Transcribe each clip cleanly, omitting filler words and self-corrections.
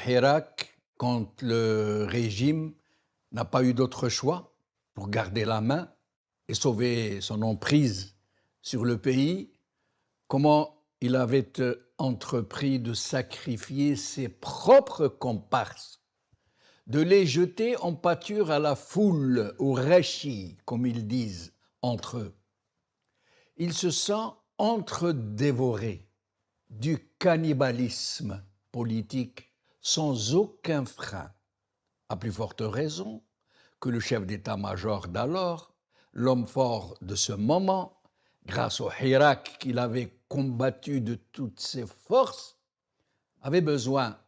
Hirak, quand le régime n'a pas eu d'autre choix pour garder la main et sauver son emprise sur le pays, comment il avait entrepris de sacrifier ses propres comparses, de les jeter en pâture à la foule, au reshi, comme ils disent entre eux. Il se sent entre-dévoré du cannibalisme politique sans aucun frein, à plus forte raison que le chef d'état-major d'alors, l'homme fort de ce moment, grâce au Hirak qu'il avait combattu de toutes ses forces, avait besoin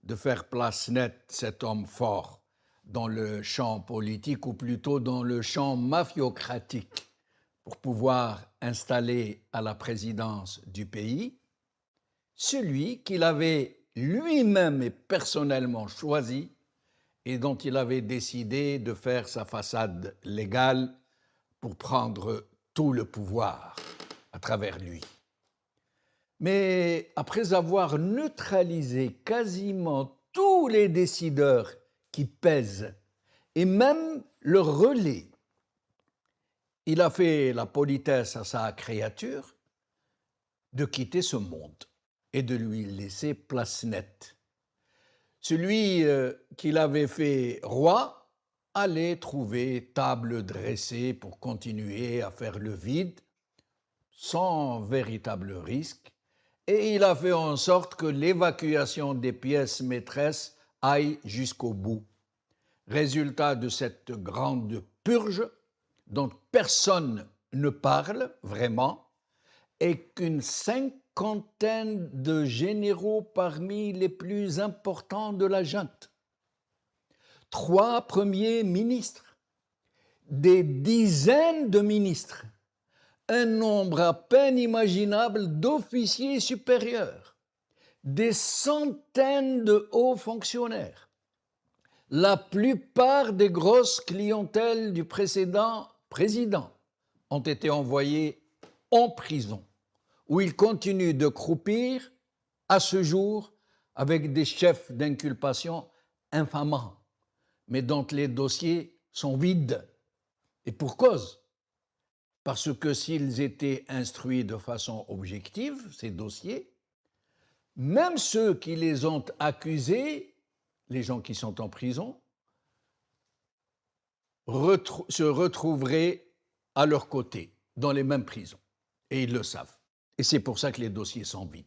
de faire place nette cet homme fort dans le champ politique, ou plutôt dans le champ mafiocratique, pour pouvoir installer à la présidence du pays celui qu'il avait lui-même et personnellement choisi et dont il avait décidé de faire sa façade légale pour prendre tout le pouvoir à travers lui. Mais après avoir neutralisé quasiment tous les décideurs qui pèsent et même le relais, il a fait la politesse à sa créature de quitter ce monde et de lui laisser place nette. Celui qu'il avait fait roi allait trouver table dressée pour continuer à faire le vide sans véritable risque, et il a fait en sorte que l'évacuation des pièces maîtresses aille jusqu'au bout. Résultat de cette grande purge dont personne ne parle vraiment, et qu'une cinquantaine de généraux parmi les plus importants de la junte, 3 premiers ministres, des dizaines de ministres, un nombre à peine imaginable d'officiers supérieurs, des centaines de hauts fonctionnaires, la plupart des grosses clientèles du précédent président ont été envoyés en prison, où ils continuent de croupir à ce jour avec des chefs d'inculpation infamants, mais dont les dossiers sont vides. Et pour cause, parce que s'ils étaient instruits de façon objective, ces dossiers, même ceux qui les ont accusés, les gens qui sont en prison, se retrouveraient à leur côté, dans les mêmes prisons. Et ils le savent. Et c'est pour ça que les dossiers sont vides.